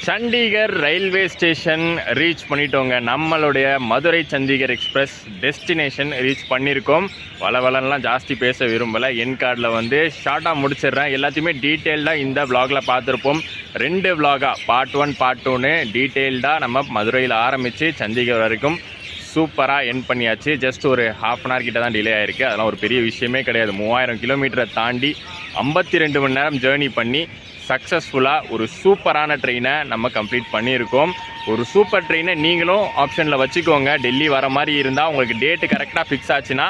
சண்டிகர் ரயில்வே ஸ்டேஷன் ரீச் பண்ணிட்டோங்க. நம்மளுடைய Madurai Chandigarh express destination reach பண்ணியிருக்கோம். வளவலன்லாம் ஜாஸ்தி பேச விரும்பலை. என் கார்டில் வந்து ஷார்ட்டாக முடிச்சிடுறேன். எல்லாத்தையுமே டீட்டெயில்டாக இந்த விலாகில் பார்த்துருப்போம். 2 விலாகாக பார்ட் 1 பார்ட் 2ன்னு டீட்டெயில்டாக நம்ம மதுரையில் ஆரம்பித்து சண்டிகர் வரைக்கும் சூப்பராக என் பண்ணியாச்சு. ஜஸ்ட் ஒரு ½ கிட்ட தான் டிலே ஆகிருக்கு. அதெல்லாம் ஒரு பெரிய விஷயமே கிடையாது. 3000 கிலோமீட்டரை தாண்டி 52 மணி நேரம் ஜேர்னி பண்ணி சக்ஸஸ்ஃபுல்லாக ஒரு சூப்பரான ட்ரெயினை நம்ம கம்ப்ளீட் பண்ணியிருக்கோம். ஒரு சூப்பர் ட்ரெயினை நீங்களும் ஆப்ஷனில் வச்சுக்கோங்க. டெல்லி வர மாதிரி இருந்தால் உங்களுக்கு டேட்டு கரெக்டாக ஃபிக்ஸ் ஆச்சுன்னா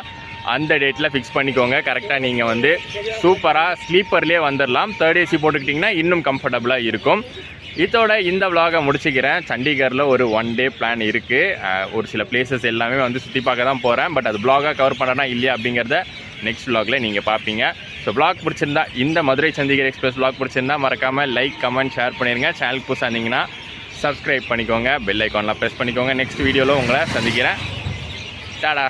அந்த டேட்டில் ஃபிக்ஸ் பண்ணிக்கோங்க. கரெக்டாக நீங்கள் வந்து சூப்பராக ஸ்லீப்பர்லேயே வந்துடலாம். 3rd AC போட்டுக்கிட்டிங்கன்னா இன்னும் கம்ஃபர்டபுளாக இருக்கும். இதோட இந்த விலாகை முடிச்சுக்கிறேன். சண்டிகரில் ஒரு 1 டே பிளான் இருக்குது. ஒரு சில பிளேசஸ் எல்லாமே வந்து சுற்றி பார்க்க தான் போகிறேன். பட் அது விலாகாக கவர் பண்ணுறேன்னா இல்லையா அப்படிங்கிறத நெக்ஸ்ட் விலாகில் நீங்கள் பார்ப்பீங்க. ஸோ விலாக் பிடிச்சிருந்தா, இந்த மதுரை சண்டிகர் எக்ஸ்பிரஸ் விலாக் பிடிச்சிருந்தா மறக்காமல் லைக் கமெண்ட் ஷேர் பண்ணிடுங்க. சேனலுக்கு புதுசாக இருந்தீங்கன்னா சப்ஸ்கிரைப் பண்ணிக்கோங்க. பெல் ஐக்கான்லாம் ப்ரெஸ் பண்ணிக்கோங்க. நெக்ஸ்ட் வீடியோவில் உங்களை சந்திக்கிறேன். டாடா.